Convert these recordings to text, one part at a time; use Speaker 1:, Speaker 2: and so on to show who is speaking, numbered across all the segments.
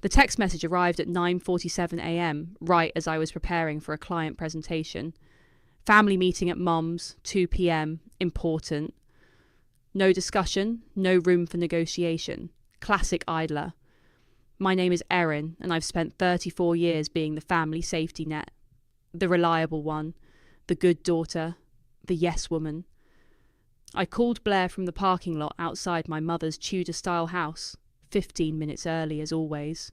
Speaker 1: The text message arrived at 9:47 a.m, right as I was preparing for a client presentation. Family meeting at Mum's, 2 p.m, important. No discussion, no room for negotiation. Classic idler. My name is Erin, and I've spent 34 years being the family safety net. The reliable one. The good daughter. The yes woman. I called Blair from the parking lot outside my mother's Tudor-style house, 15 minutes early as always.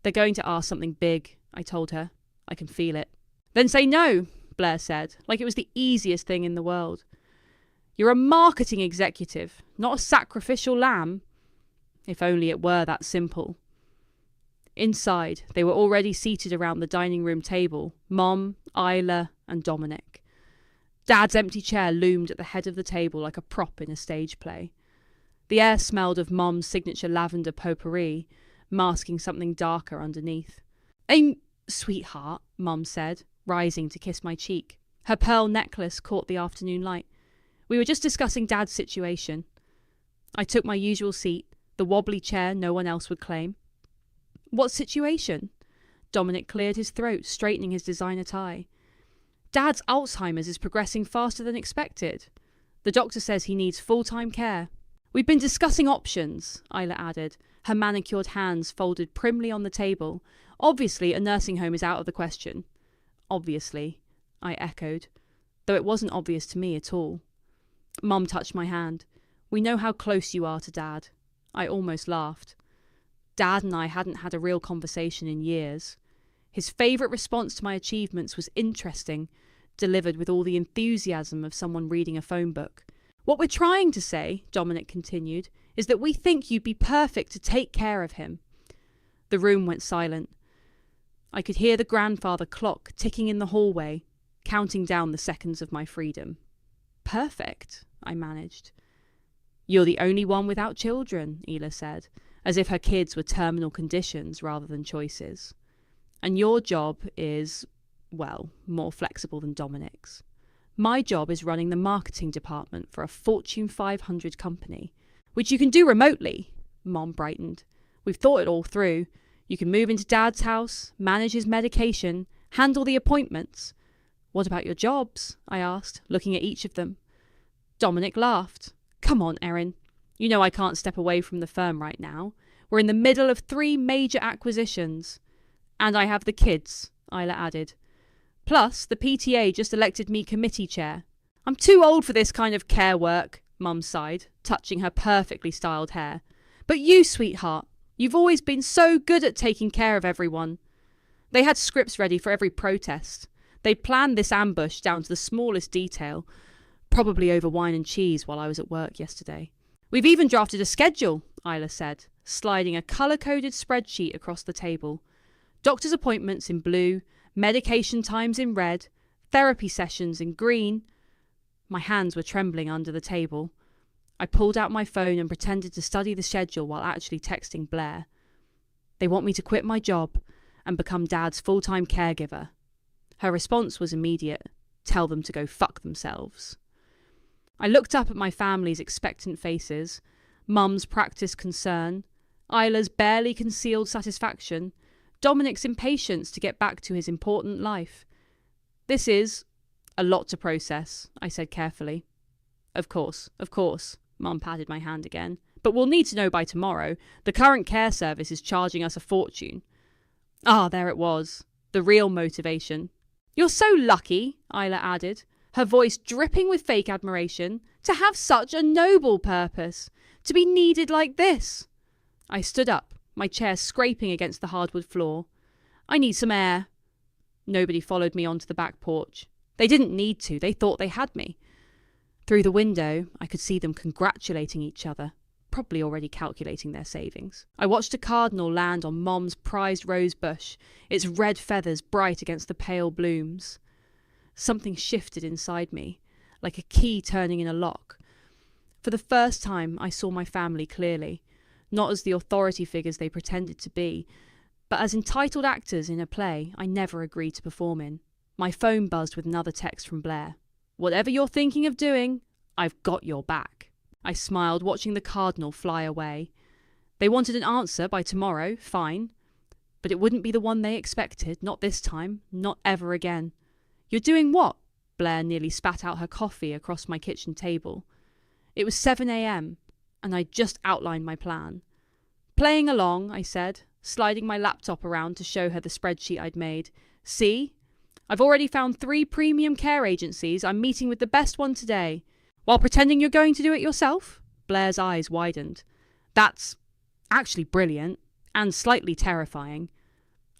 Speaker 1: They're going to ask something big, I told her. I can feel it. Then say no, Blair said, like it was the easiest thing in the world. You're a marketing executive, not a sacrificial lamb. If only it were that simple. Inside, they were already seated around the dining room table, Mom, Isla, and Dominic. Dad's empty chair loomed at the head of the table like a prop in a stage play. The air smelled of Mom's signature lavender potpourri, masking something darker underneath. Sweetheart, Mum said, rising to kiss my cheek. Her pearl necklace caught the afternoon light. We were just discussing Dad's situation. I took my usual seat, the wobbly chair no one else would claim. What situation? Dominic cleared his throat, straightening his designer tie. Dad's Alzheimer's is progressing faster than expected. The doctor says he needs full-time care. We've been discussing options, Isla added, her manicured hands folded primly on the table. Obviously, a nursing home is out of the question. Obviously, I echoed, though it wasn't obvious to me at all. Mum touched my hand. We know how close you are to Dad. I almost laughed. Dad and I hadn't had a real conversation in years. His favourite response to my achievements was interesting, delivered with all the enthusiasm of someone reading a phone book. What we're trying to say, Dominic continued, is that we think you'd be perfect to take care of him. The room went silent. I could hear the grandfather clock ticking in the hallway, counting down the seconds of my freedom. Perfect, I managed. You're the only one without children, Ela said, as if her kids were terminal conditions rather than choices. And your job is, well, more flexible than Dominic's. My job is running the marketing department for a Fortune 500 company, which you can do remotely, Mom brightened. We've thought it all through. You can move into Dad's house, manage his medication, handle the appointments. What about your jobs? I asked, looking at each of them. Dominic laughed. Come on, Erin. You know I can't step away from the firm right now. We're in the middle of 3 major acquisitions. And I have the kids, Isla added. Plus, the PTA just elected me committee chair. I'm too old for this kind of care work, Mum sighed, touching her perfectly styled hair. But you, sweetheart, you've always been so good at taking care of everyone. They had scripts ready for every protest. They'd planned this ambush down to the smallest detail, probably over wine and cheese while I was at work yesterday. We've even drafted a schedule, Isla said, sliding a colour-coded spreadsheet across the table. Doctor's appointments in blue, medication times in red, therapy sessions in green. My hands were trembling under the table. I pulled out my phone and pretended to study the schedule while actually texting Blair. They want me to quit my job and become Dad's full-time caregiver. Her response was immediate. Tell them to go fuck themselves. I looked up at my family's expectant faces, Mum's practiced concern, Isla's barely concealed satisfaction, Dominic's impatience to get back to his important life. This is a lot to process, I said carefully. Of course, Mum patted my hand again. But we'll need to know by tomorrow. The current care service is charging us a fortune. Ah, there it was. The real motivation. You're so lucky, Isla added, her voice dripping with fake admiration, to have such a noble purpose, to be needed like this. I stood up, my chair scraping against the hardwood floor. I need some air. Nobody followed me onto the back porch. They didn't need to, they thought they had me. Through the window, I could see them congratulating each other, probably already calculating their savings. I watched a cardinal land on Mom's prized rose bush, its red feathers bright against the pale blooms. Something shifted inside me, like a key turning in a lock. For the first time, I saw my family clearly, not as the authority figures they pretended to be, but as entitled actors in a play I never agreed to perform in. My phone buzzed with another text from Blair. Whatever you're thinking of doing, I've got your back. I smiled, watching the cardinal fly away. They wanted an answer by tomorrow, fine. But it wouldn't be the one they expected, not this time, not ever again. You're doing what? Blair nearly spat out her coffee across my kitchen table. It was 7 a.m, and I'd just outlined my plan. Playing along, I said, sliding my laptop around to show her the spreadsheet I'd made. See? I've already found 3 premium care agencies. I'm meeting with the best one today. While pretending you're going to do it yourself? Blair's eyes widened. That's actually brilliant, and slightly terrifying.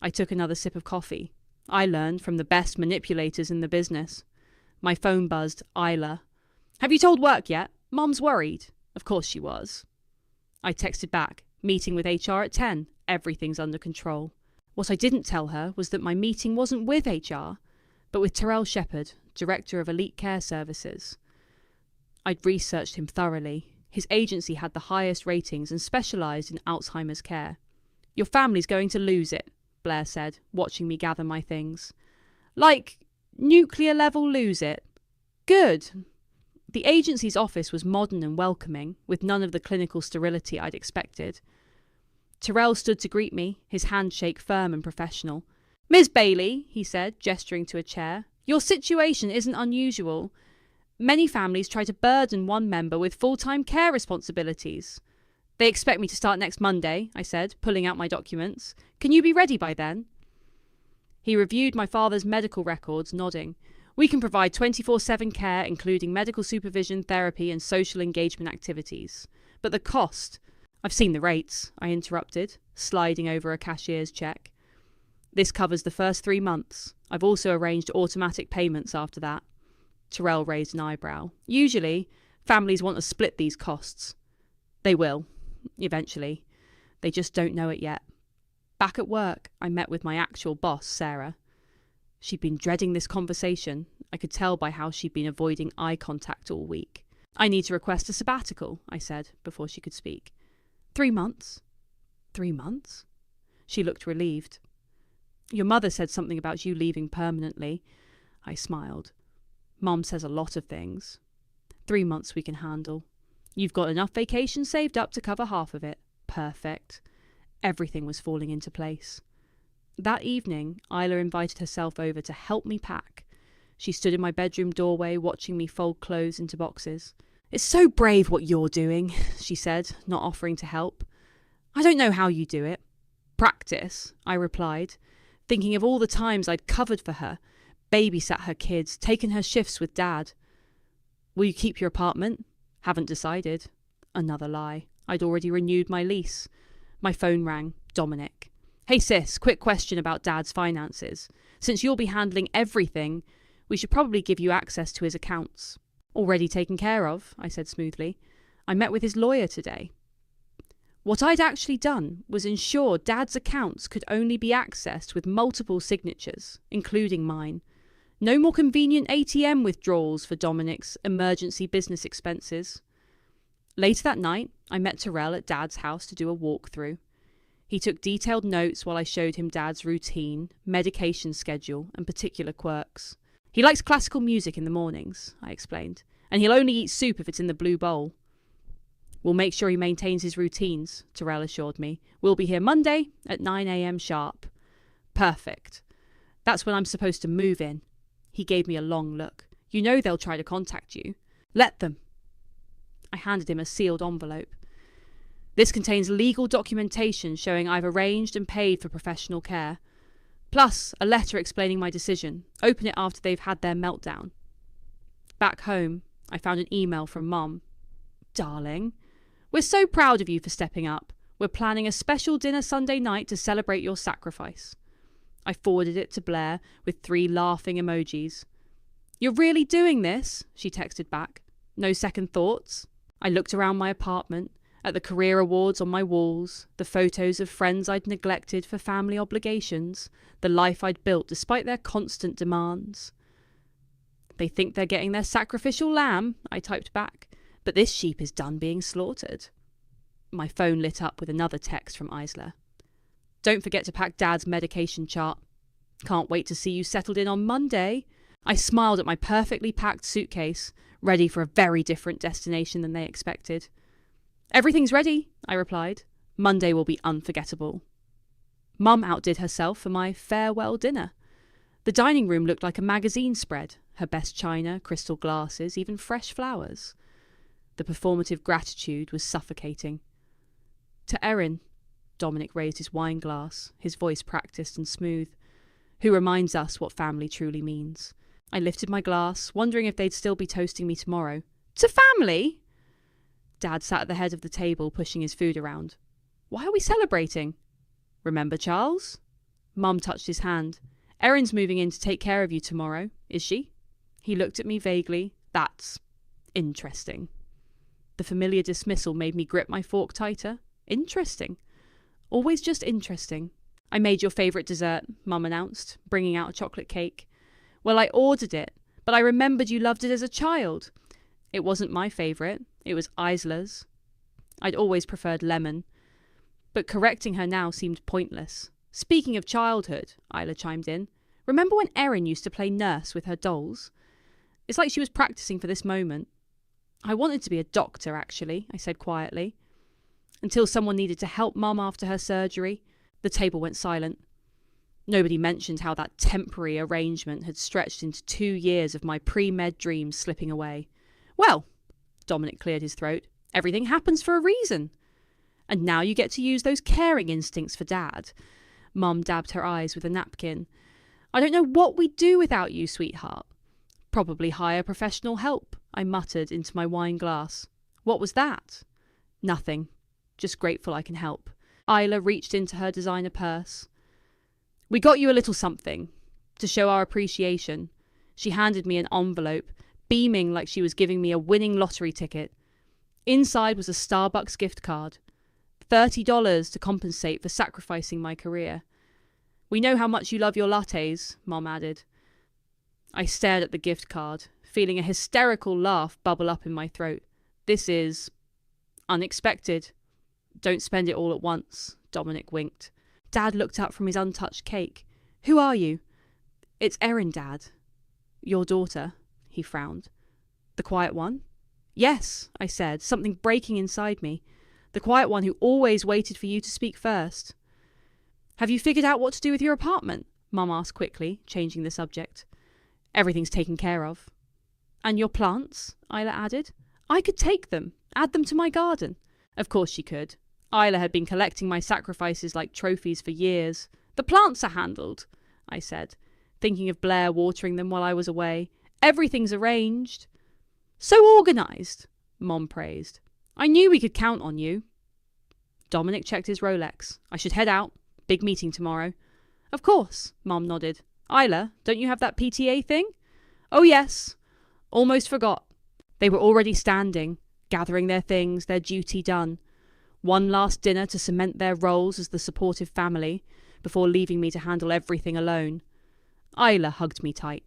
Speaker 1: I took another sip of coffee. I learned from the best manipulators in the business. My phone buzzed. Isla. Have you told work yet? Mum's worried. Of course she was. I texted back. Meeting with HR at 10. Everything's under control. What I didn't tell her was that my meeting wasn't with HR, but with Terrell Shepherd, Director of Elite Care Services. I'd researched him thoroughly. His agency had the highest ratings and specialised in Alzheimer's care. Your family's going to lose it, Blair said, watching me gather my things. Like, nuclear level lose it. Good. The agency's office was modern and welcoming, with none of the clinical sterility I'd expected. Terrell stood to greet me, his handshake firm and professional. Ms. Bailey, he said, gesturing to a chair, your situation isn't unusual. Many families try to burden one member with full-time care responsibilities. They expect me to start next Monday, I said, pulling out my documents. Can you be ready by then? He reviewed my father's medical records, nodding. We can provide 24/7 care, including medical supervision, therapy, and social engagement activities. But the cost... I've seen the rates, I interrupted, sliding over a cashier's cheque. This covers the first 3 months. I've also arranged automatic payments after that. Terrell raised an eyebrow. Usually, families want to split these costs. They will, eventually. They just don't know it yet. Back at work, I met with my actual boss, Sarah. She'd been dreading this conversation. I could tell by how she'd been avoiding eye contact all week. I need to request a sabbatical, I said, before she could speak. 3 months? 3 months? She looked relieved. Your mother said something about you leaving permanently. I smiled. Mum says a lot of things. 3 months we can handle. You've got enough vacation saved up to cover half of it. Perfect. Everything was falling into place. That evening, Isla invited herself over to help me pack. She stood in my bedroom doorway, watching me fold clothes into boxes. It's so brave what you're doing, she said, not offering to help. I don't know how you do it. Practice, I replied, thinking of all the times I'd covered for her, babysat her kids, taken her shifts with Dad. Will you keep your apartment? Haven't decided. Another lie. I'd already renewed my lease. My phone rang. Dominic. Hey sis, quick question about Dad's finances. Since you'll be handling everything, we should probably give you access to his accounts. Already taken care of, I said smoothly. I met with his lawyer today. What I'd actually done was ensure Dad's accounts could only be accessed with multiple signatures, including mine. No more convenient ATM withdrawals for Dominic's emergency business expenses. Later that night, I met Terrell at Dad's house to do a walkthrough. He took detailed notes while I showed him Dad's routine, medication schedule, and particular quirks. He likes classical music in the mornings, I explained, and he'll only eat soup if it's in the blue bowl. We'll make sure he maintains his routines, Terrell assured me. We'll be here Monday at 9 a.m. sharp. Perfect. That's when I'm supposed to move in. He gave me a long look. You know they'll try to contact you. Let them. I handed him a sealed envelope. This contains legal documentation showing I've arranged and paid for professional care, plus a letter explaining my decision. Open it after they've had their meltdown. Back home, I found an email from Mum. Darling, we're so proud of you for stepping up. We're planning a special dinner Sunday night to celebrate your sacrifice. I forwarded it to Blair with 3 laughing emojis. You're really doing this? She texted back. No second thoughts? I looked around my apartment, at the career awards on my walls, the photos of friends I'd neglected for family obligations, the life I'd built despite their constant demands. They think they're getting their sacrificial lamb, I typed back, but this sheep is done being slaughtered. My phone lit up with another text from Isla. Don't forget to pack Dad's medication chart. Can't wait to see you settled in on Monday. I smiled at my perfectly packed suitcase, ready for a very different destination than they expected. Everything's ready, I replied. Monday will be unforgettable. Mum outdid herself for my farewell dinner. The dining room looked like a magazine spread, her best china, crystal glasses, even fresh flowers. The performative gratitude was suffocating. To Erin, Dominic raised his wine glass, his voice practiced and smooth, who reminds us what family truly means. I lifted my glass, wondering if they'd still be toasting me tomorrow. To family? Dad sat at the head of the table, pushing his food around. Why are we celebrating? Remember Charles? Mum touched his hand. Erin's moving in to take care of you tomorrow, is she? He looked at me vaguely. That's interesting. The familiar dismissal made me grip my fork tighter. Interesting. Always just interesting. I made your favourite dessert, Mum announced, bringing out a chocolate cake. Well, I ordered it, but I remembered you loved it as a child. It wasn't my favourite. It was Isla's. I'd always preferred lemon. But correcting her now seemed pointless. Speaking of childhood, Isla chimed in, remember when Erin used to play nurse with her dolls? It's like she was practising for this moment. I wanted to be a doctor, actually, I said quietly. Until someone needed to help Mum after her surgery. The table went silent. Nobody mentioned how that temporary arrangement had stretched into 2 years of my pre-med dreams slipping away. Well, Dominic cleared his throat, everything happens for a reason. And now you get to use those caring instincts for Dad. Mum dabbed her eyes with a napkin. I don't know what we'd do without you, sweetheart. Probably hire professional help, I muttered into my wine glass. What was that? Nothing. Just grateful I can help. Isla reached into her designer purse. We got you a little something, to show our appreciation. She handed me an envelope, beaming like she was giving me a winning lottery ticket. Inside was a Starbucks gift card. $30 to compensate for sacrificing my career. We know how much you love your lattes, Mom added. I stared at the gift card, feeling a hysterical laugh bubble up in my throat. This is unexpected. Don't spend it all at once, Dominic winked. Dad looked up from his untouched cake. Who are you? It's Erin, Dad. Your daughter, he frowned. The quiet one? Yes, I said, something breaking inside me. The quiet one who always waited for you to speak first. Have you figured out what to do with your apartment? Mum asked quickly, changing the subject. Everything's taken care of. And your plants? Isla added. I could take them, add them to my garden. Of course she could. Isla had been collecting my sacrifices like trophies for years. The plants are handled, I said, thinking of Blair watering them while I was away. Everything's arranged. So organised, Mom praised. I knew we could count on you. Dominic checked his Rolex. I should head out. Big meeting tomorrow. Of course, Mom nodded. Isla, don't you have that PTA thing? Oh yes. Almost forgot. They were already standing, gathering their things, their duty done. One last dinner to cement their roles as the supportive family, before leaving me to handle everything alone. Isla hugged me tight.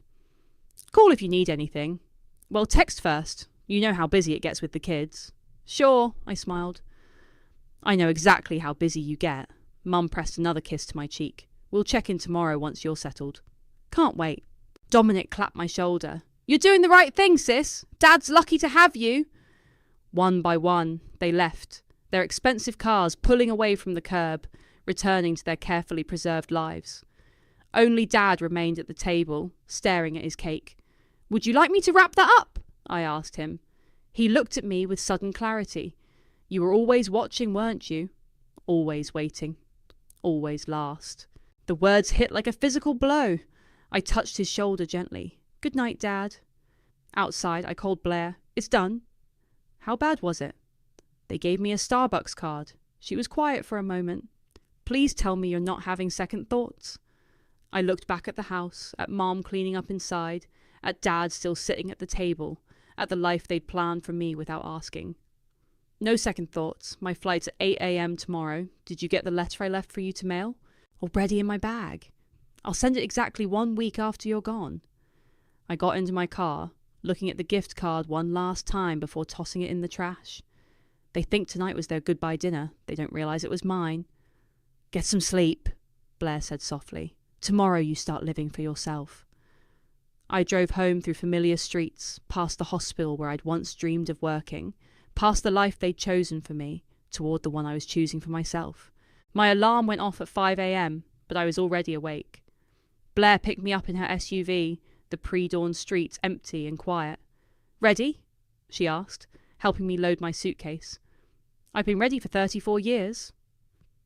Speaker 1: Call if you need anything. Well, text first. You know how busy it gets with the kids. Sure, I smiled. I know exactly how busy you get. Mum pressed another kiss to my cheek. We'll check in tomorrow once you're settled. Can't wait. Dominic clapped my shoulder. You're doing the right thing, sis. Dad's lucky to have you. One by one, they left, their expensive cars pulling away from the curb, returning to their carefully preserved lives. Only Dad remained at the table, staring at his cake. Would you like me to wrap that up? I asked him. He looked at me with sudden clarity. You were always watching, weren't you? Always waiting. Always last. The words hit like a physical blow. I touched his shoulder gently. Good night, Dad. Outside, I called Blair. It's done. How bad was it? They gave me a Starbucks card. She was quiet for a moment. Please tell me you're not having second thoughts. I looked back at the house, at Mom cleaning up inside, at Dad still sitting at the table, at the life they'd planned for me without asking. No second thoughts. My flight's at 8 a.m. tomorrow. Did you get the letter I left for you to mail? Already in my bag. I'll send it exactly 1 week after you're gone. I got into my car, looking at the gift card one last time before tossing it in the trash. They think tonight was their goodbye dinner. They don't realise it was mine. Get some sleep, Blair said softly. Tomorrow you start living for yourself. I drove home through familiar streets, past the hospital where I'd once dreamed of working, past the life they'd chosen for me, toward the one I was choosing for myself. My alarm went off at 5 a.m, but I was already awake. Blair picked me up in her SUV, the pre-dawn streets empty and quiet. "Ready?" she asked, helping me load my suitcase. "I've been ready for 34 years.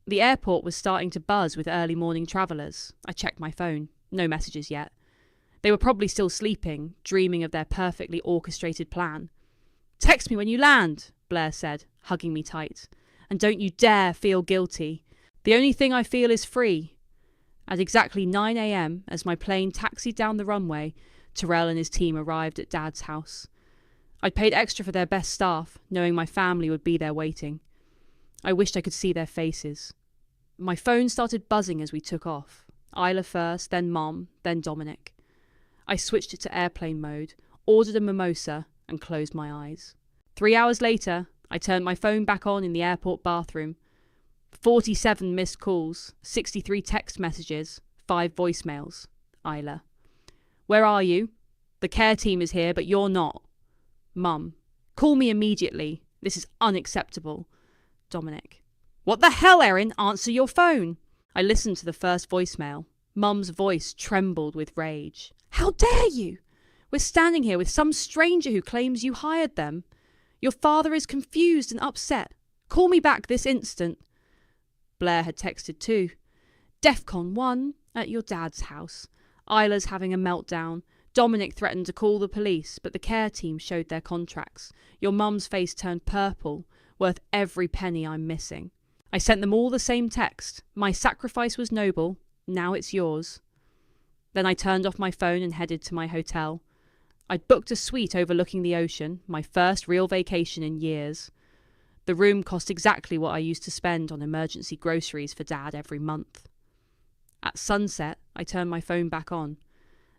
Speaker 1: The airport was starting to buzz with early morning travellers. I checked my phone. No messages yet. They were probably still sleeping, dreaming of their perfectly orchestrated plan. "Text me when you land," Blair said, hugging me tight. "And don't you dare feel guilty. The only thing I feel is free." At exactly 9 a.m, as my plane taxied down the runway, Terrell and his team arrived at Dad's house. I'd paid extra for their best staff, knowing my family would be there waiting. I wished I could see their faces. My phone started buzzing as we took off. Isla first, then Mom, then Dominic. I switched it to airplane mode, ordered a mimosa, and closed my eyes. 3 hours later, I turned my phone back on in the airport bathroom. 47 missed calls, 63 text messages, 5 voicemails. Isla. "Where are you? The care team is here, but you're not." Mum. "Call me immediately. This is unacceptable." Dominic. "What the hell, Erin? Answer your phone." I listened to the first voicemail. Mum's voice trembled with rage. "How dare you? We're standing here with some stranger who claims you hired them. Your father is confused and upset. Call me back this instant." Blair had texted too. "DEFCON 1 at your dad's house. Isla's having a meltdown. Dominic threatened to call the police, but the care team showed their contracts. Your mum's face turned purple, worth every penny I'm missing." I sent them all the same text. "My sacrifice was noble. Now it's yours." Then I turned off my phone and headed to my hotel. I'd booked a suite overlooking the ocean, my first real vacation in years. The room cost exactly what I used to spend on emergency groceries for Dad every month. At sunset, I turned my phone back on.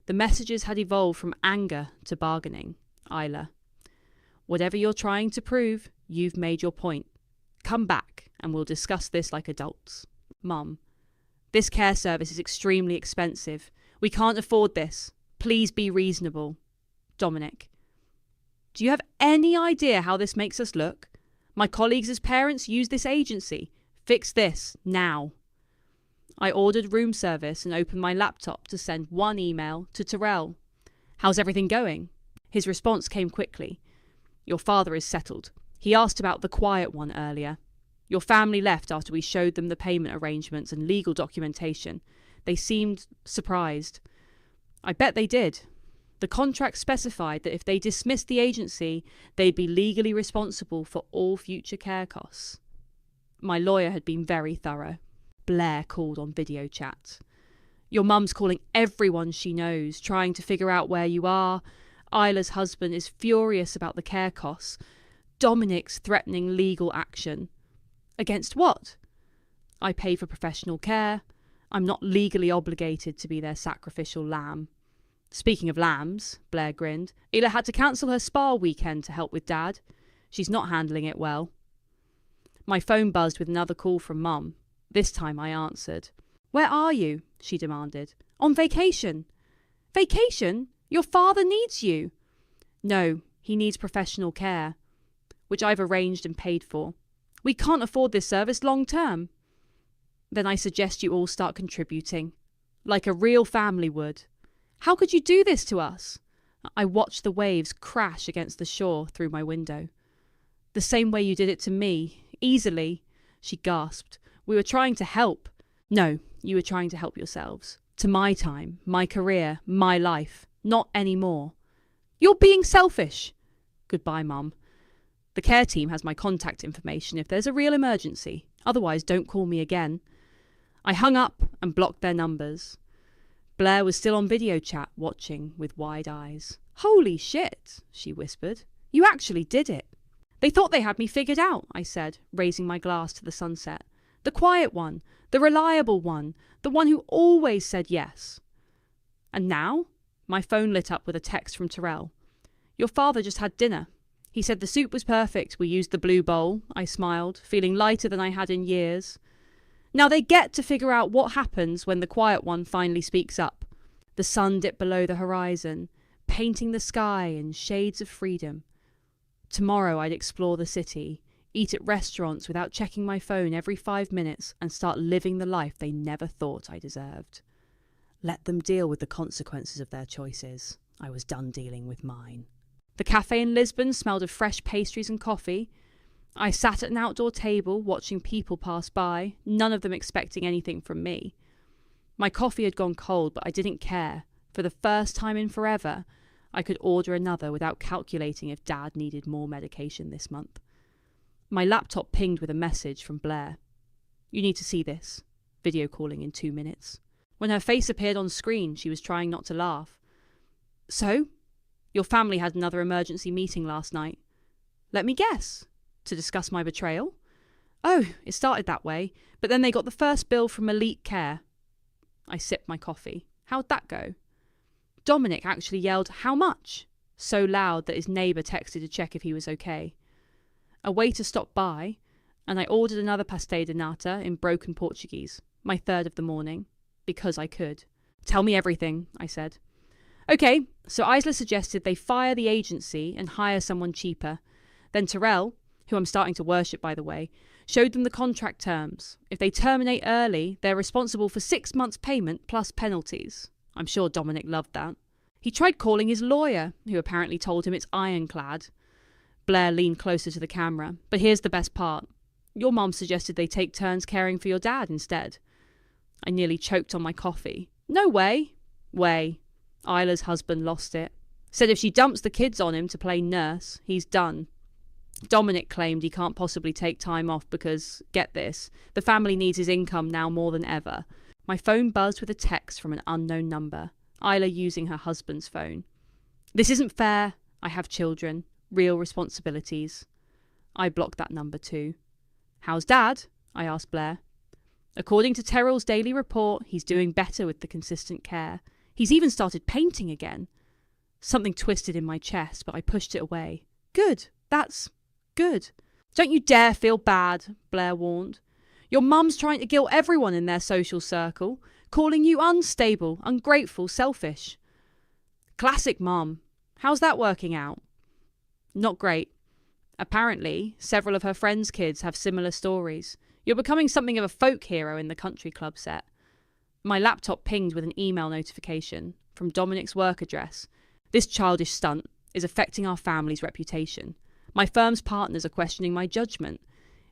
Speaker 1: The messages had evolved from anger to bargaining. Isla. "Whatever you're trying to prove, you've made your point. Come back and we'll discuss this like adults." Mum. "This care service is extremely expensive. We can't afford this. Please be reasonable." Dominic. "Do you have any idea how this makes us look? My colleagues as parents use this agency. Fix this, now." I ordered room service and opened my laptop to send one email to Terrell. "How's everything going?" His response came quickly. "Your father is settled. He asked about the quiet one earlier. Your family left after we showed them the payment arrangements and legal documentation. They seemed surprised. I bet they did. The contract specified that if they dismissed the agency, they'd be legally responsible for all future care costs." My lawyer had been very thorough. Blair called on video chat. "Your mum's calling everyone she knows, trying to figure out where you are. Isla's husband is furious about the care costs. Dominic's threatening legal action." "Against what?" "I pay for professional care. I'm not legally obligated to be their sacrificial lamb." "Speaking of lambs," Blair grinned, "Isla had to cancel her spa weekend to help with Dad. She's not handling it well." My phone buzzed with another call from Mum. This time I answered. "Where are you?" she demanded. "On vacation." "Vacation? Your father needs you." "No, he needs professional care, which I've arranged and paid for. We can't afford this service long term." "Then I suggest you all start contributing, like a real family would." "How could you do this to us?" I watched the waves crash against the shore through my window. "The same way you did it to me, easily," she gasped. "We were trying to help." "No, you were trying to help yourselves. To my time, my career, my life. Not anymore." "You're being selfish." "Goodbye, Mum. The care team has my contact information if there's a real emergency. Otherwise, don't call me again." I hung up and blocked their numbers. Blair was still on video chat, watching with wide eyes. "Holy shit," she whispered. "You actually did it." "They thought they had me figured out," I said, raising my glass to the sunset. "The quiet one, the reliable one, the one who always said yes." And now? My phone lit up with a text from Terrell. "Your father just had dinner. He said the soup was perfect. We used the blue bowl." I smiled, feeling lighter than I had in years. Now they get to figure out what happens when the quiet one finally speaks up. The sun dipped below the horizon, painting the sky in shades of freedom. Tomorrow I'd explore the city, eat at restaurants without checking my phone every 5 minutes, and start living the life they never thought I deserved. Let them deal with the consequences of their choices. I was done dealing with mine. The cafe in Lisbon smelled of fresh pastries and coffee. I sat at an outdoor table watching people pass by, none of them expecting anything from me. My coffee had gone cold, but I didn't care. For the first time in forever, I could order another without calculating if Dad needed more medication this month. My laptop pinged with a message from Blair. "You need to see this. Video calling in 2 minutes." When her face appeared on screen, she was trying not to laugh. "So? Your family had another emergency meeting last night. Let me guess. To discuss my betrayal?" "Oh, it started that way, but then they got the first bill from Elite Care." I sipped my coffee. "How'd that go?" Dominic actually yelled, "How much?" so loud that his neighbour texted to check if he was okay. A waiter stopped by, and I ordered another pastel de nata in broken Portuguese, my third of the morning, because I could. "Tell me everything," I said. "Okay, so Isla suggested they fire the agency and hire someone cheaper. Then Terrell, who I'm starting to worship by the way, showed them the contract terms. If they terminate early, they're responsible for 6 months' payment plus penalties." I'm sure Dominic loved that. He tried calling his lawyer, who apparently told him it's ironclad. Blair leaned closer to the camera. "But here's the best part. Your mom suggested they take turns caring for your dad instead." I nearly choked on my coffee. "No way." "Way." Isla's husband lost it. Said if she dumps the kids on him to play nurse, he's done. Dominic claimed he can't possibly take time off because, get this, the family needs his income now more than ever. My phone buzzed with a text from an unknown number, Isla using her husband's phone. "This isn't fair. I have children. Real responsibilities." I blocked that number too. "How's Dad?" I asked Blair. According to Terrell's daily report, he's doing better with the consistent care. He's even started painting again. Something twisted in my chest, but I pushed it away. "Good. That's good." "Don't you dare feel bad," Blair warned. "Your mum's trying to guilt everyone in their social circle, calling you unstable, ungrateful, selfish." Classic mum. How's that working out? Not great. Apparently, several of her friends' kids have similar stories. You're becoming something of a folk hero in the country club set. My laptop pinged with an email notification from Dominic's work address. "This childish stunt is affecting our family's reputation. My firm's partners are questioning my judgment.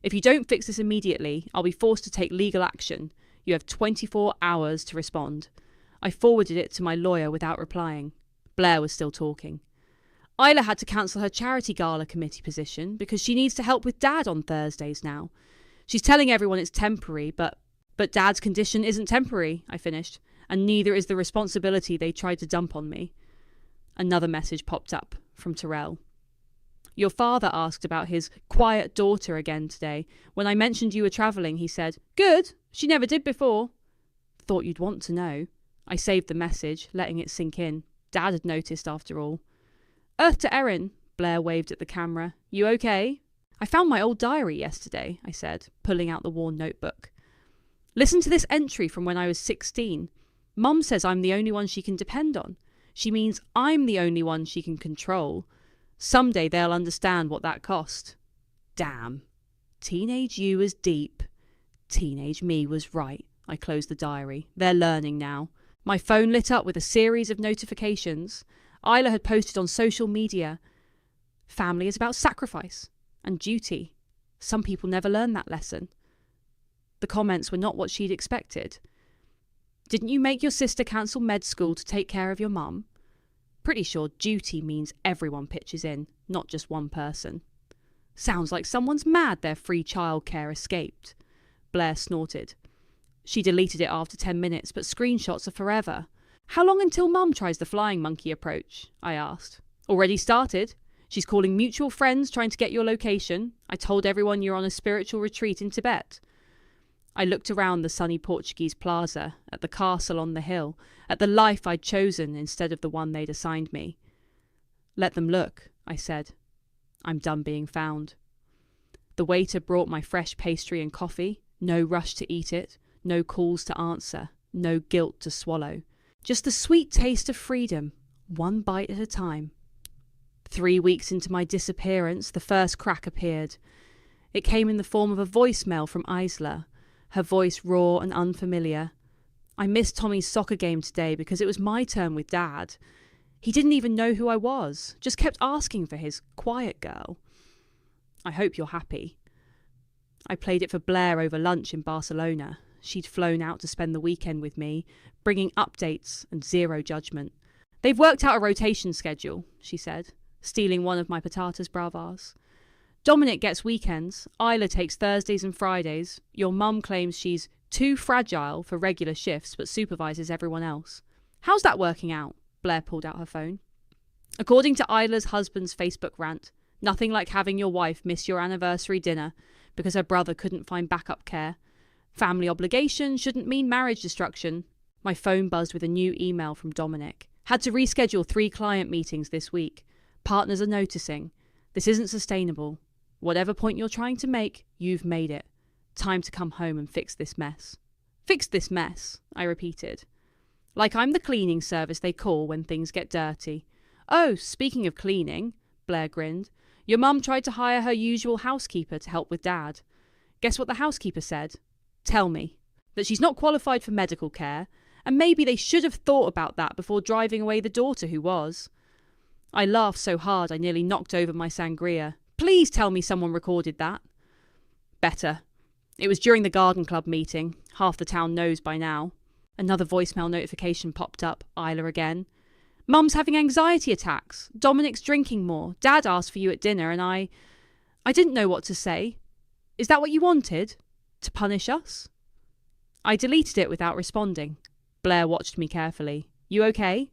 Speaker 1: If you don't fix this immediately, I'll be forced to take legal action. You have 24 hours to respond." I forwarded it to my lawyer without replying. Blair was still talking. "Isla had to cancel her charity gala committee position because she needs to help with Dad on Thursdays now. She's telling everyone it's temporary, but Dad's condition isn't temporary," I finished, "and neither is the responsibility they tried to dump on me." Another message popped up from Terrell. "Your father asked about his quiet daughter again today. When I mentioned you were travelling, he said, 'Good, she never did before.' Thought you'd want to know." I saved the message, letting it sink in. Dad had noticed after all. "Earth to Erin," Blair waved at the camera. "You okay?" "I found my old diary yesterday," I said, pulling out the worn notebook. "Listen to this entry from when I was 16. Mum says I'm the only one she can depend on. She means I'm the only one she can control. Someday they'll understand what that cost. Damn. Teenage you was deep. Teenage me was right." I closed the diary. They're learning now. My phone lit up with a series of notifications. Isla had posted on social media. Family is about sacrifice and duty. Some people never learn that lesson. The comments were not what she'd expected. "Didn't you make your sister cancel med school to take care of your mum?" Pretty sure duty means everyone pitches in, not just one person. "Sounds like someone's mad their free childcare escaped." Blair snorted. She deleted it after 10 minutes, but screenshots are forever. "How long until Mum tries the flying monkey approach?" I asked. "Already started. She's calling mutual friends trying to get your location. I told everyone you're on a spiritual retreat in Tibet." I looked around the sunny Portuguese plaza, at the castle on the hill, at the life I'd chosen instead of the one they'd assigned me. "Let them look," I said. "I'm done being found." The waiter brought my fresh pastry and coffee. No rush to eat it, no calls to answer, no guilt to swallow. Just the sweet taste of freedom, one bite at a time. 3 weeks into my disappearance, the first crack appeared. It came in the form of a voicemail from Isla, her voice raw and unfamiliar. I missed Tommy's soccer game today because it was my turn with Dad. He didn't even know who I was, just kept asking for his quiet girl. I hope you're happy. I played it for Blair over lunch in Barcelona. She'd flown out to spend the weekend with me, bringing updates and zero judgment. They've worked out a rotation schedule, she said, stealing one of my patatas bravas. Dominic gets weekends, Isla takes Thursdays and Fridays. Your mum claims she's too fragile for regular shifts but supervises everyone else. How's that working out? Blair pulled out her phone. According to Isla's husband's Facebook rant, nothing like having your wife miss your anniversary dinner because her brother couldn't find backup care. Family obligation shouldn't mean marriage destruction. My phone buzzed with a new email from Dominic. Had to reschedule 3 client meetings this week. Partners are noticing. This isn't sustainable. Whatever point you're trying to make, you've made it. Time to come home and fix this mess. Fix this mess, I repeated. Like I'm the cleaning service they call when things get dirty. Oh, speaking of cleaning, Blair grinned. Your mum tried to hire her usual housekeeper to help with Dad. Guess what the housekeeper said? Tell me. That she's not qualified for medical care, and maybe they should have thought about that before driving away the daughter who was. I laughed so hard I nearly knocked over my sangria. Please tell me someone recorded that. Better. It was during the garden club meeting. Half the town knows by now. Another voicemail notification popped up, Isla again. Mum's having anxiety attacks. Dominic's drinking more. Dad asked for you at dinner and I didn't know what to say. Is that what you wanted? To punish us? I deleted it without responding. Blair watched me carefully. You okay?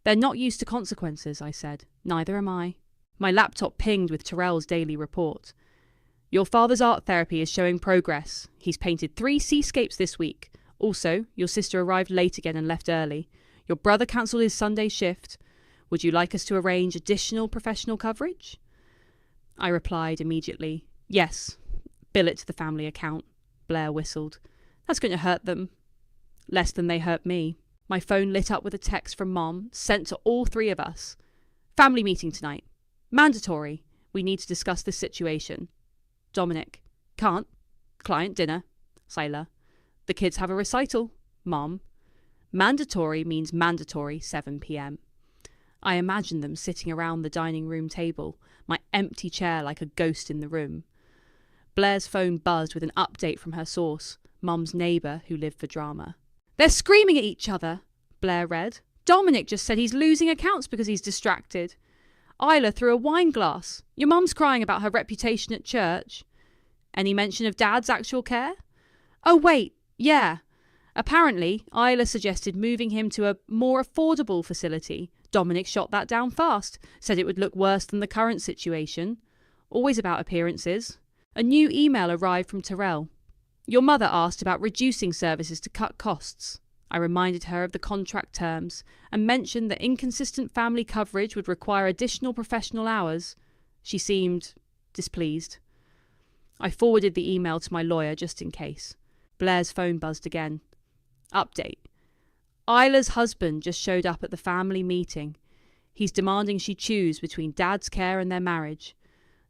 Speaker 1: They're not used to consequences, I said. Neither am I. My laptop pinged with Terrell's daily report. Your father's art therapy is showing progress. He's painted 3 seascapes this week. Also, your sister arrived late again and left early. Your brother cancelled his Sunday shift. Would you like us to arrange additional professional coverage? I replied immediately. Yes. Bill it to the family account. Blair whistled. That's going to hurt them. Less than they hurt me. My phone lit up with a text from Mom, sent to all 3 of us. Family meeting tonight. Mandatory. We need to discuss this situation. Dominic. Can't. Client dinner. Sila. The kids have a recital. Mom. Mandatory means mandatory 7 p.m. I imagined them sitting around the dining room table, my empty chair like a ghost in the room. Blair's phone buzzed with an update from her source, Mum's neighbour who lived for drama. They're screaming at each other, Blair read. Dominic just said he's losing accounts because he's distracted. Isla threw a wine glass. Your mum's crying about her reputation at church. Any mention of Dad's actual care? Oh, wait, yeah. Apparently, Isla suggested moving him to a more affordable facility. Dominic shot that down fast, said it would look worse than the current situation. Always about appearances. A new email arrived from Terrell. Your mother asked about reducing services to cut costs. I reminded her of the contract terms and mentioned that inconsistent family coverage would require additional professional hours. She seemed displeased. I forwarded the email to my lawyer just in case. Blair's phone buzzed again. Update. Isla's husband just showed up at the family meeting. He's demanding she choose between Dad's care and their marriage.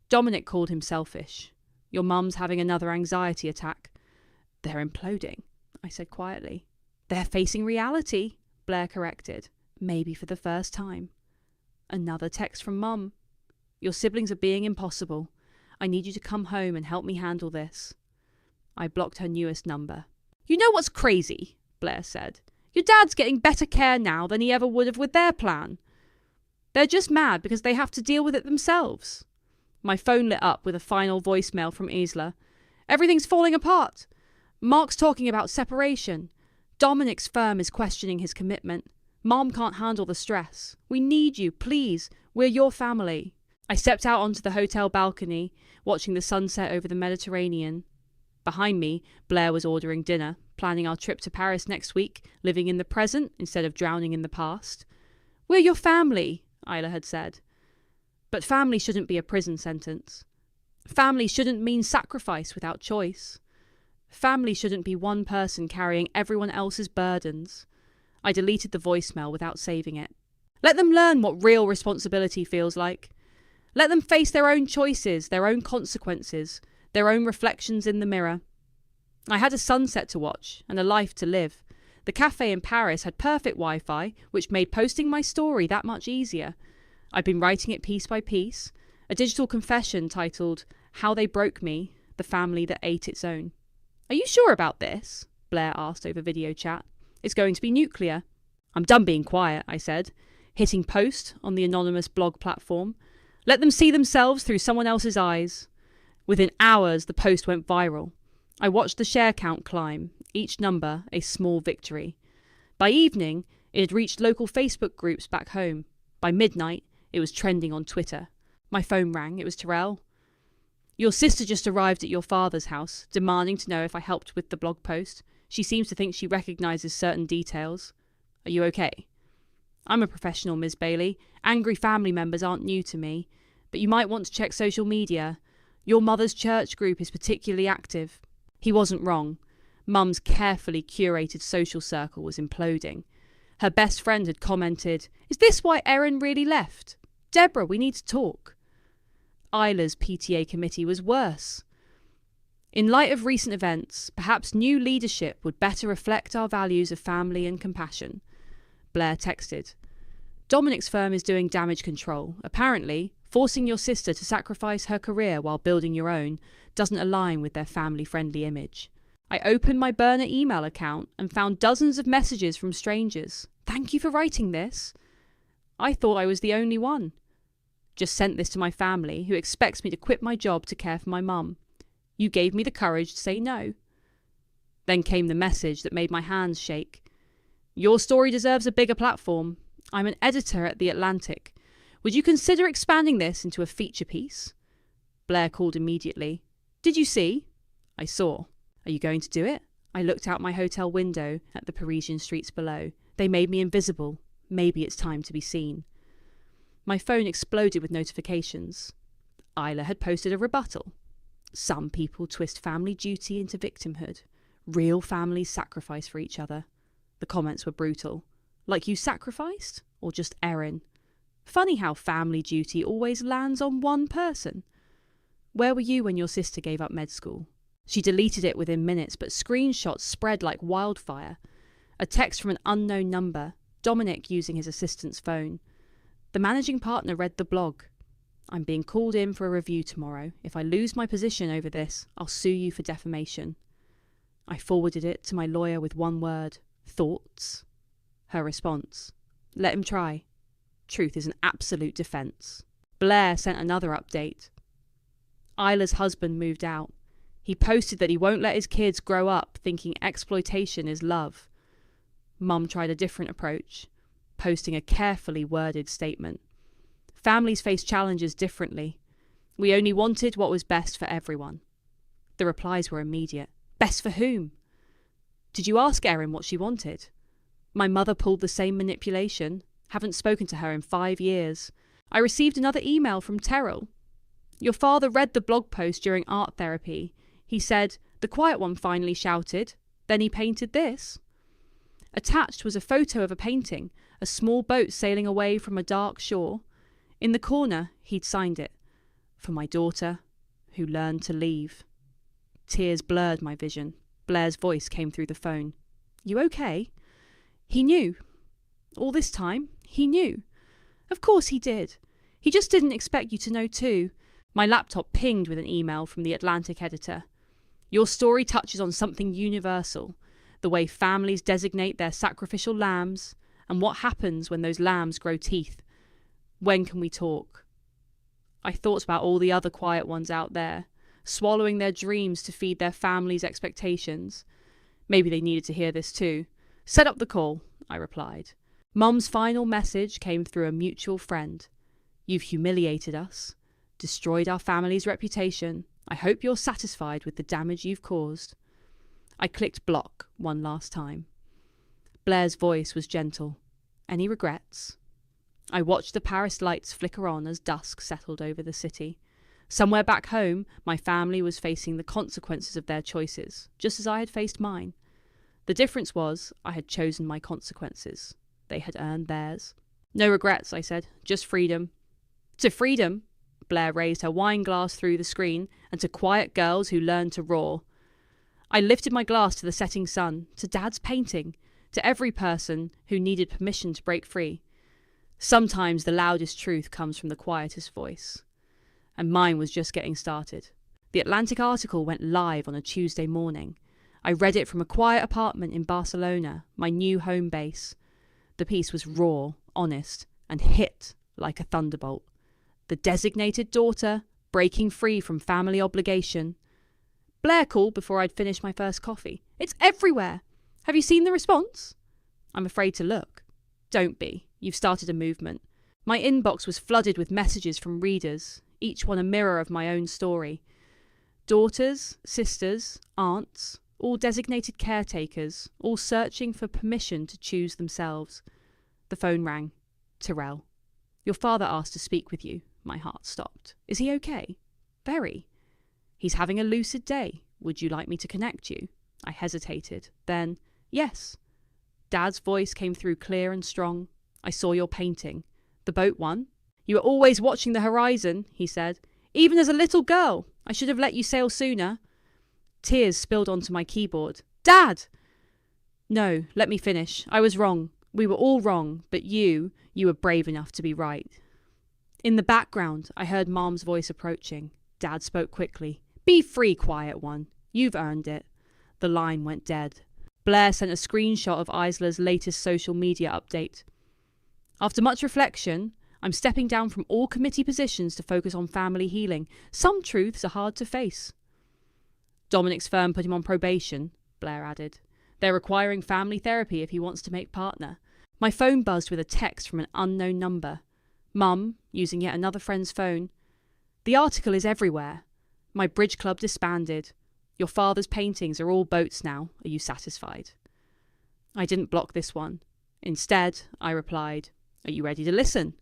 Speaker 1: Dominic called him selfish. Your mum's having another anxiety attack. They're imploding, I said quietly. They're facing reality, Blair corrected. Maybe for the first time. Another text from Mum. Your siblings are being impossible. I need you to come home and help me handle this. I blocked her newest number. You know what's crazy? Blair said. Your dad's getting better care now than he ever would have with their plan. They're just mad because they have to deal with it themselves. My phone lit up with a final voicemail from Isla. Everything's falling apart. Mark's talking about separation. Dominic's firm is questioning his commitment. Mom can't handle the stress. We need you, please. We're your family. I stepped out onto the hotel balcony, watching the sunset over the Mediterranean. Behind me, Blair was ordering dinner, planning our trip to Paris next week, living in the present instead of drowning in the past. We're your family, Isla had said. But family shouldn't be a prison sentence. Family shouldn't mean sacrifice without choice. Family shouldn't be one person carrying everyone else's burdens. I deleted the voicemail without saving it. Let them learn what real responsibility feels like. Let them face their own choices, their own consequences. their own reflections in the mirror. I had a sunset to watch and a life to live. The cafe in Paris had perfect Wi-Fi, which made posting my story that much easier. I'd been writing it piece by piece, a digital confession titled How They Broke Me, the Family That Ate Its Own. "Are you sure about this?" Blair asked over video chat. "It's going to be nuclear." "I'm done being quiet," I said, hitting post on the anonymous blog platform. Let them see themselves through someone else's eyes. Within hours, the post went viral. I watched the share count climb, each number a small victory. By evening, it had reached local Facebook groups back home. By midnight, it was trending on Twitter. My phone rang. It was Terrell. "Your sister just arrived at your father's house, demanding to know if I helped with the blog post. She seems to think she recognises certain details. Are you okay?" "I'm a professional, Ms. Bailey. Angry family members aren't new to me. But you might want to check social media. Your mother's church group is particularly active." He wasn't wrong. Mum's carefully curated social circle was imploding. Her best friend had commented, "Is this why Erin really left? Deborah, we need to talk." Isla's PTA committee was worse. "In light of recent events, perhaps new leadership would better reflect our values of family and compassion." Blair texted. "Dominic's firm is doing damage control. Apparently, forcing your sister to sacrifice her career while building your own doesn't align with their family-friendly image." I opened my burner email account and found dozens of messages from strangers. "Thank you for writing this." I thought I was the only one. "Just sent this to my family, who expects me to quit my job to care for my mum. You gave me the courage to say no." Then came the message that made my hands shake. "Your story deserves a bigger platform. I'm an editor at The Atlantic. Would you consider expanding this into a feature piece?" Blair called immediately. "Did you see?" I saw. "Are you going to do it?" I looked out my hotel window at the Parisian streets below. They made me invisible. Maybe it's time to be seen. My phone exploded with notifications. Isla had posted a rebuttal. "Some people twist family duty into victimhood. Real families sacrifice for each other." The comments were brutal. "Like you sacrificed? Or just Erin? Funny how family duty always lands on one person." "Where were you when your sister gave up med school?" She deleted it within minutes, but screenshots spread like wildfire. A text from an unknown number, Dominic using his assistant's phone. The managing partner read the blog. "I'm being called in for a review tomorrow. If I lose my position over this, I'll sue you for defamation." I forwarded it to my lawyer with one word. "Thoughts?" Her response: "Let him try. Truth is an absolute defence." Blair sent another update. Isla's husband moved out. He posted that he won't let his kids grow up thinking exploitation is love. Mum tried a different approach, posting a carefully worded statement. "Families face challenges differently. We only wanted what was best for everyone." The replies were immediate. "Best for whom?" "Did you ask Erin what she wanted?" "My mother pulled the same manipulation. Haven't spoken to her in 5 years. I received another email from Terrell. Your father read the blog post during art therapy. He said, 'The quiet one finally shouted.' Then he painted this." Attached was a photo of a painting, a small boat sailing away from a dark shore. In the corner, he'd signed it, "For my daughter, who learned to leave." Tears blurred my vision. Blair's voice came through the phone. "You okay?" He knew. All this time, he knew. Of course he did. He just didn't expect you to know too. My laptop pinged with an email from the Atlantic editor. "Your story touches on something universal, the way families designate their sacrificial lambs, and what happens when those lambs grow teeth. When can we talk?" I thought about all the other quiet ones out there, swallowing their dreams to feed their families' expectations. Maybe they needed to hear this too. "Set up the call," I replied. Mum's final message came through a mutual friend. "You've humiliated us, destroyed our family's reputation. I hope you're satisfied with the damage you've caused." I clicked block one last time. Blair's voice was gentle. "Any regrets?" I watched the Paris lights flicker on as dusk settled over the city. Somewhere back home, my family was facing the consequences of their choices, just as I had faced mine. The difference was I had chosen my consequences. They had earned theirs. "No regrets," I said. "Just freedom." "To freedom?" Blair raised her wine glass through the screen, and to quiet girls who learned to roar. I lifted my glass to the setting sun, to Dad's painting, to every person who needed permission to break free. Sometimes the loudest truth comes from the quietest voice. And mine was just getting started. The Atlantic article went live on a Tuesday morning. I read it from a quiet apartment in Barcelona, my new home base. The piece was raw, honest, and hit like a thunderbolt. The designated daughter, breaking free from family obligation. Blair called before I'd finished my first coffee. It's everywhere. Have you seen the response? I'm afraid to look. Don't be. You've started a movement. My inbox was flooded with messages from readers, each one a mirror of my own story. Daughters, sisters, aunts, all designated caretakers, all searching for permission to choose themselves. The phone rang. Tyrell. Your father asked to speak with you. My heart stopped. Is he okay? Very. He's having a lucid day. Would you like me to connect you? I hesitated. Then, yes. Dad's voice came through clear and strong. I saw your painting. The boat one. You were always watching the horizon, he said. Even as a little girl. I should have let you sail sooner. Tears spilled onto my keyboard. Dad! No, let me finish. I was wrong. We were all wrong, but you were brave enough to be right. In the background, I heard Mom's voice approaching. Dad spoke quickly. Be free, quiet one. You've earned it. The line went dead. Blair sent a screenshot of Isla's latest social media update. After much reflection, I'm stepping down from all committee positions to focus on family healing. Some truths are hard to face. Dominic's firm put him on probation, Blair added. They're requiring family therapy if he wants to make partner. My phone buzzed with a text from an unknown number. Mum, using yet another friend's phone. The article is everywhere. My bridge club disbanded. Your father's paintings are all boats now. Are you satisfied? I didn't block this one. Instead, I replied, Are you ready to listen?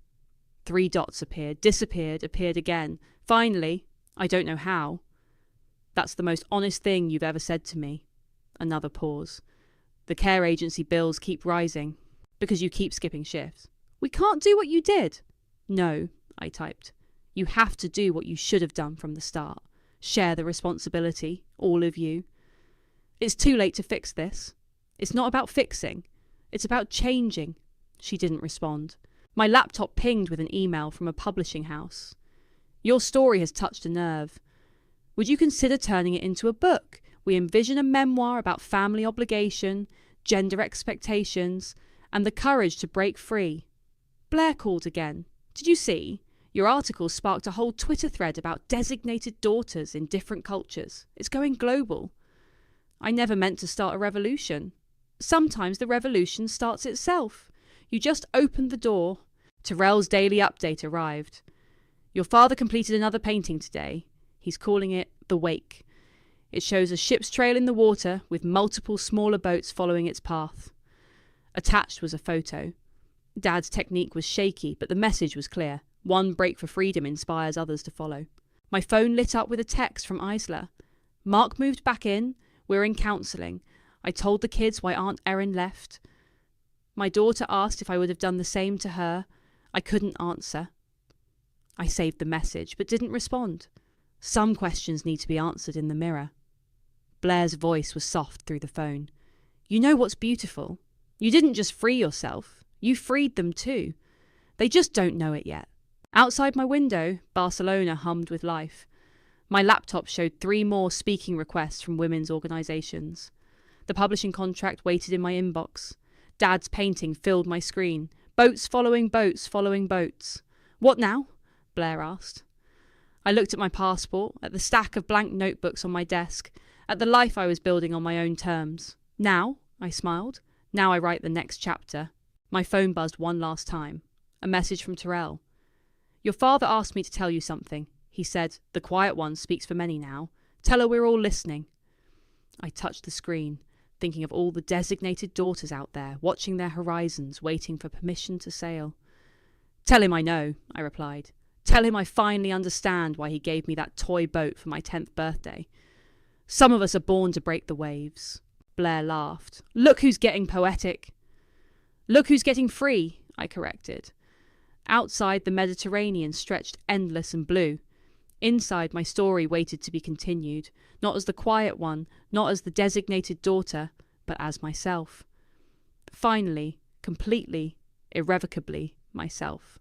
Speaker 1: 3 dots appeared, disappeared, appeared again. Finally, I don't know how. That's the most honest thing you've ever said to me. Another pause. The care agency bills keep rising because you keep skipping shifts. We can't do what you did. No, I typed. You have to do what you should have done from the start. Share the responsibility, all of you. It's too late to fix this. It's not about fixing. It's about changing. She didn't respond. My laptop pinged with an email from a publishing house. Your story has touched a nerve. Would you consider turning it into a book? We envision a memoir about family obligation, gender expectations, and the courage to break free. Blair called again. Did you see? Your article sparked a whole Twitter thread about designated daughters in different cultures. It's going global. I never meant to start a revolution. Sometimes the revolution starts itself. You just opened the door. Tyrell's daily update arrived. Your father completed another painting today. He's calling it The Wake. It shows a ship's trail in the water with multiple smaller boats following its path. Attached was a photo. Dad's technique was shaky, but the message was clear. One break for freedom inspires others to follow. My phone lit up with a text from Isla. Mark moved back in. We're in counselling. I told the kids why Aunt Erin left. My daughter asked if I would have done the same to her. I couldn't answer. I saved the message, but didn't respond. Some questions need to be answered in the mirror. Blair's voice was soft through the phone. You know what's beautiful? You didn't just free yourself. You freed them too. They just don't know it yet. Outside my window, Barcelona hummed with life. My laptop showed 3 more speaking requests from women's organisations. The publishing contract waited in my inbox. Dad's painting filled my screen. Boats following boats following boats. What now? Blair asked. I looked at my passport, at the stack of blank notebooks on my desk, at the life I was building on my own terms. Now, I smiled. Now I write the next chapter. My phone buzzed one last time. A message from Tyrell. Your father asked me to tell you something. He said, the quiet one speaks for many now. Tell her we're all listening. I touched the screen, thinking of all the designated daughters out there, watching their horizons, waiting for permission to sail. Tell him I know, I replied. Tell him I finally understand why he gave me that toy boat for my 10th birthday. Some of us are born to break the waves. Blair laughed. Look who's getting poetic. Look who's getting free, I corrected. Outside, the Mediterranean stretched endless and blue. Inside, my story waited to be continued, not as the quiet one, not as the designated daughter, but as myself. Finally, completely, irrevocably, myself.